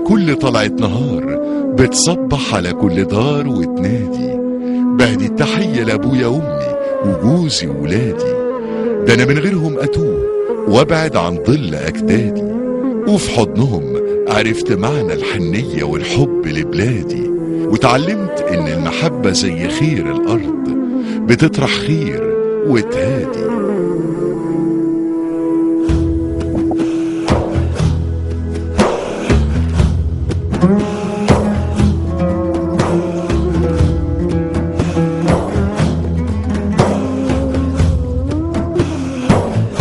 كل طلعة نهار بتصبح على كل دار وتنادي، بهدي التحية لأبويا وأمي وجوزي وولادي، ده أنا من غيرهم أتوه وأبعد عن ظل أجدادي، وفي حضنهم عرفت معنى الحنية والحب لبلادي، وتعلمت إن المحبة زي خير الأرض بتطرح خير وتهادي.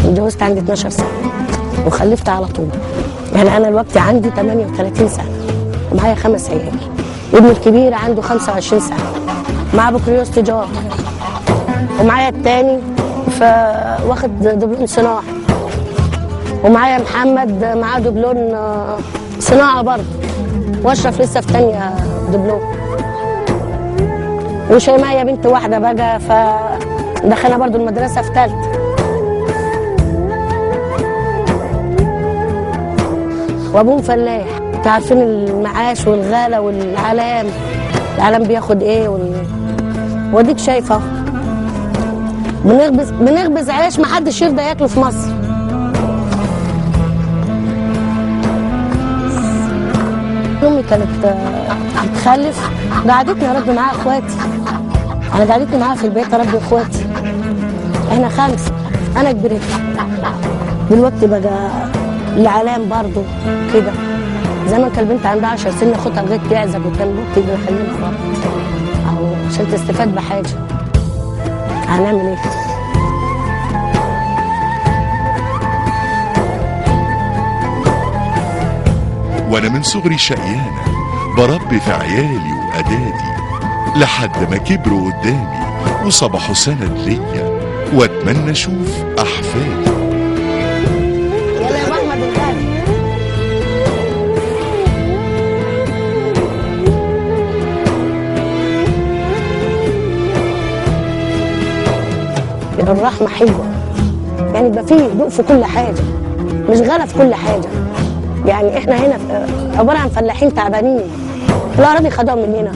اتجوزت عندي 12 سنة وخلفت على طول. يعني أنا الوقت عندي 38 سنة ومعايا 5 عيال. ابني الكبير عنده 25 سنة مع بكالوريوس تجارة، ومعايا التاني واخد دبلوم صناعة، ومعايا محمد معاه دبلوم صناعة برضه، واشرف لسه في تانية دبلوم، وشيماء بنت واحدة بقى فدخلنا برضه المدرسة في تالتة. وابوهم فلاح. انتوا عارفين المعاش والغالة والعلام، العلام بياخد ايه واديك شايفه بنخبز عيش محدش يرضى ياكله في مصر. امي كانت بتخلف، قعدتني اربي معاها اخواتي. انا قعدتني معاها في البيت اربي اخواتي، احنا 5، انا كبرت. دلوقتي بقى العلام برضه كده. زمان كان البنت عندها 10 سنين اخدها لغايه تعزق قدام بنتي بنخليها برضه اهو عشان تستفاد بحاجه. هنعمل ايه؟ وانا من صغري شقيانة بربي في عيالي وأدادي، لحد ما كبروا قدامي وصبحوا سند ليا، واتمنى اشوف احفادي. يلا يا محمد الغالي. الرحمة حلوة، يعني يبقى فيه ذوق في كل حاجة، مش غلا في كل حاجة. يعني احنا هنا عبارة عن فلاحين تعبانين، الأراضي خدوها مننا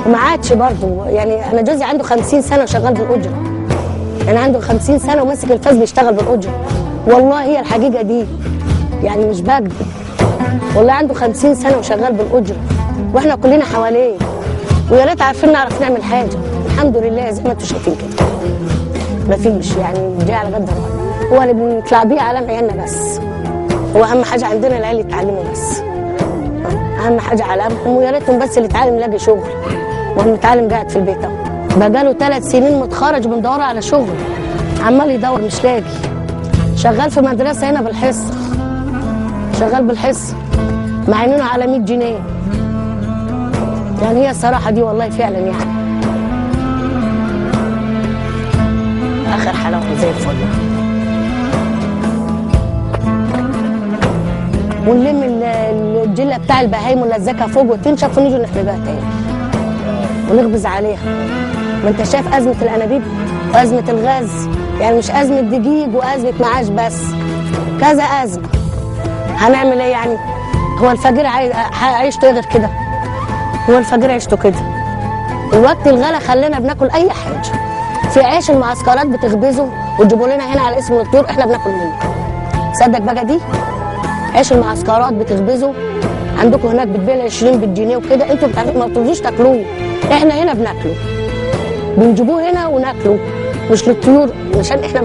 وما عادش برضه. يعني أنا جوزي عنده 50 سنة وشغال بالأجرة، يعني عنده 50 سنة وماسك الفاس بيشتغل بالأجرة، والله هي الحقيقة دي، يعني مش بكذب، والله عنده 50 سنة وشغال بالأجرة واحنا كلنا حواليه، ويا ريت عارفين نعرف نعمل حاجة. الحمد لله زي ما انتوا شايفين كده مفيش، يعني جاي على قد هو اللي بنطلع بيه علام عيالنا بس. هو اهم حاجه عندنا العيال يتعلموا بس، اهم حاجه علامهم، ويا ريتهم بس اللي يتعلم يلاقي شغل، وهو متعلم قاعد في البيت اهو. بقاله 3 سنين متخرج بندور على شغل، عمال يدور مش لاقي. شغال في مدرسه هنا بالحصه، شغال بالحصه معينينه على 100 جنيه. يعني هي الصراحه دي والله فعلا يعني اخر حلاوه زي الفل. ونلم الجله بتاع البهايم ونلزقها فوق وتنشف ونيجي نحلبها تاني ونخبز عليها. ما انت شايف ازمه الانابيب وازمه الغاز، يعني مش ازمه دقيق وازمه معاش بس، كذا ازمه. هنعمل ايه يعني؟ هو الفقير عيشته غير كده؟ هو الفقير عيشته كده؟ الوقت الغلا خلينا بناكل اي حاجه. في عيش المعسكرات بتخبزه وتجيبوا لنا هنا على اسم الطيور، احنا بناكل منه. صدق بقى دي؟ عيش المعسكرات بتخبزه عندكم هناك بتبيع 20 بالجنيه وكده، انتوا ما بترضوش تاكلوه، احنا هنا بناكله، بنجيبوه هنا وناكله، مش للطيور، عشان احنا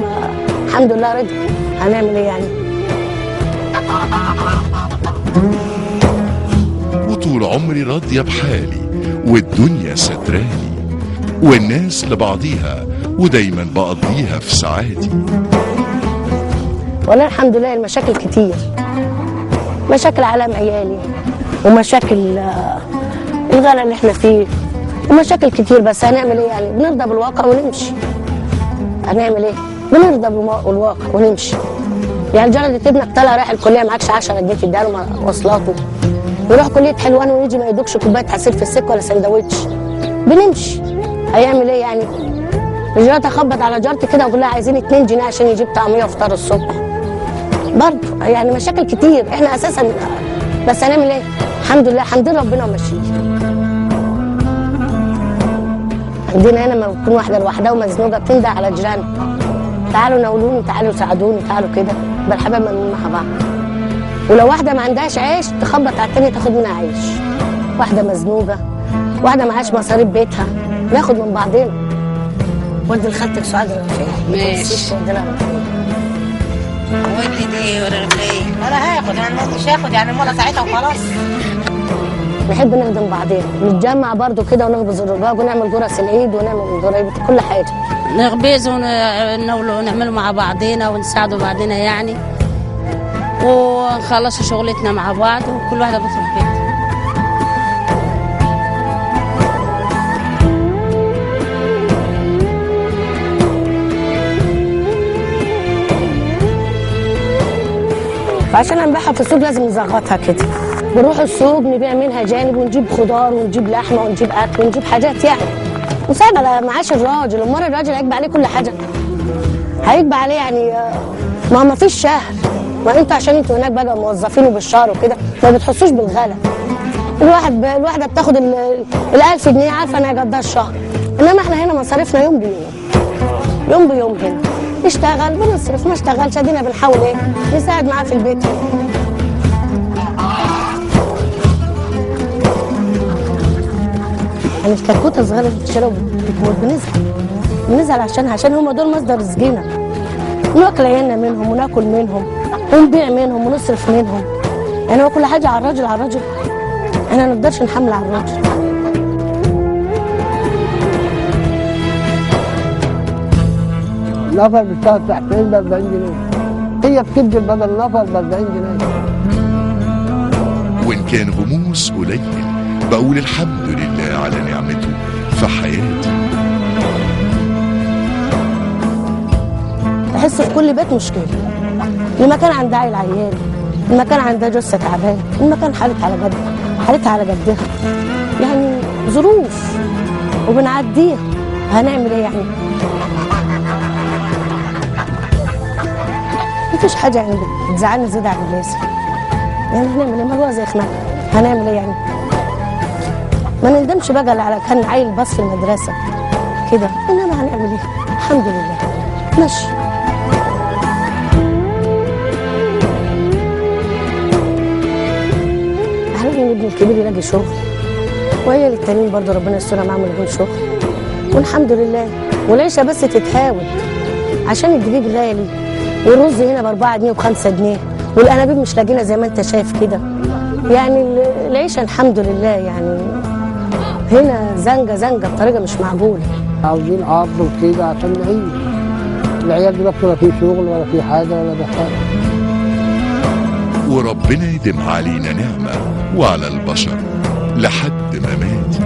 الحمد لله رضا. هنعمل ايه يعني؟ وطول عمري راضية بحالي والدنيا ستراني، والناس لبعضيها ودايما بقضيها في سعادي. والله الحمد لله المشاكل كتير، مشاكل علام عيالي ومشاكل الغلا اللي احنا فيه ومشاكل كتير، بس هنعمل ايه يعني؟ بنرضى بالواقع ونمشي. هنعمل ايه؟ بنرضى بالواقع ونمشي. يعني جرد ابنك طالع رايح الكليه معكش 10 جنيه تديها له مواصلاته، يروح كليه حلوان ويجي ما يدوكش كوبايه عصير في السكه ولا سندوتش، بنمشي. هيعمل ايه يعني؟ رجعت اخبط على جارتي كده واقول لها عايزين 2 جنيه عشان يجيب طعميه وفطار الصبح. برضه يعني مشاكل كتير احنا اساسا، بس هنعمل ايه؟ الحمد لله حمد ربنا وماشيين. عندنا هنا لما بتكون واحده لوحدها ومزنوقه بتندى على جيرانها، تعالوا ناولوني، تعالوا ساعدوني، تعالوا كده، يبقى الحبايب ملمومين مع بعض. ولو واحده ما عندهاش عيش تخبط على التانيه تاخد منها عيش. واحده مزنوقه، واحده معهاش مصاريف بيتها، ناخد من بعضنا. ودي لخالتك سعاد الرفيع. ماشي. ودي دي ولا ايه؟ انا هاخد، انا مش هاخد يعني ماما ساعتها وخلاص. نحب نخدم بعضنا، نتجمع برضو كده ونخبز الرقاق ونعمل جرس العيد ونعمل ضرايب كل حاجه. نخبز ونعمله مع بعضنا ونساعدوا بعضنا يعني، ونخلص شغلتنا مع بعض وكل واحده بتروح بيتها. فعشان نبيعها في السوق لازم نزغطها كده. بنروح السوق نبيع منها جانب ونجيب خضار ونجيب لحمه ونجيب اكل ونجيب حاجات يعني. وسايب على معاش الراجل، امال الراجل هيجبى عليه كل حاجه. هيجبى عليه يعني ما فيش شهر. ما انتوا عشان انتوا هناك بقى موظفين وبالشهر وكده ما بتحسوش بالغلا. الواحده بتاخد ال1000 جنيه عارفه انها قدها الشهر. انما احنا هنا مصاريفنا يوم بيوم. يوم بيوم هنا. اشتغل بنصرف، ما اشتغلش ادينا بنحاول ايه نساعد معاه في البيت. يعني الكتكوته صغيره اللي بتشتريها بنزعل عشان هم دول مصدر رزقنا. ناكل عيالنا منهم وناكل منهم ونبيع منهم ونصرف منهم. يعني هو كل حاجه على الراجل احنا ما نقدرش نحمل على الراجل. النفر بتاخد تحتين ب 40 جنيه. هي بتبذل بدل النفر ب 40 جنيه. وإن كان غموس قليل بقول الحمد لله على نعمته في حياتي. تحس في كل بيت مشكله. المكان عندها عيل عيان، المكان عندها جثه تعبان، المكان حالتها على جدها. يعني ظروف وبنعديها. هنعمل ايه يعني؟ مفيش حاجه يعني بتزعلني زياده عن اللازم. يعني هنعمل ايه؟ ما هو زي خناقه. هنعمل ايه يعني؟ ما نندمش بقى على كان عيل باص في المدرسه كده، انما هنعمل ايه؟ الحمد لله ماشي. احنا ابني الكبير يلاقي شغل، وهي التانيين برضه ربنا يسترها معاهم يلاقوا شغل، والحمد لله. والعيشه بس تتهاود عشان الدقيق غالي، والرز هنا ب4 جنيه و5 جنيه، والانابيب مش لاقينا زي ما انت شايف كده. يعني العيشه الحمد لله يعني هنا زنقه بطريقه مش معقوله. عاوزين ارض وكده عشان نعيش. العيال دلوقتي ولا في شغل ولا في حاجه ولا ده حاجه. وربنا يديم علينا نعمه وعلى البشر لحد ما مات.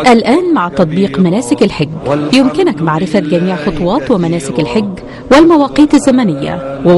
الآن مع تطبيق مناسك الحج يمكنك معرفة جميع خطوات ومناسك الحج والمواقيت الزمنية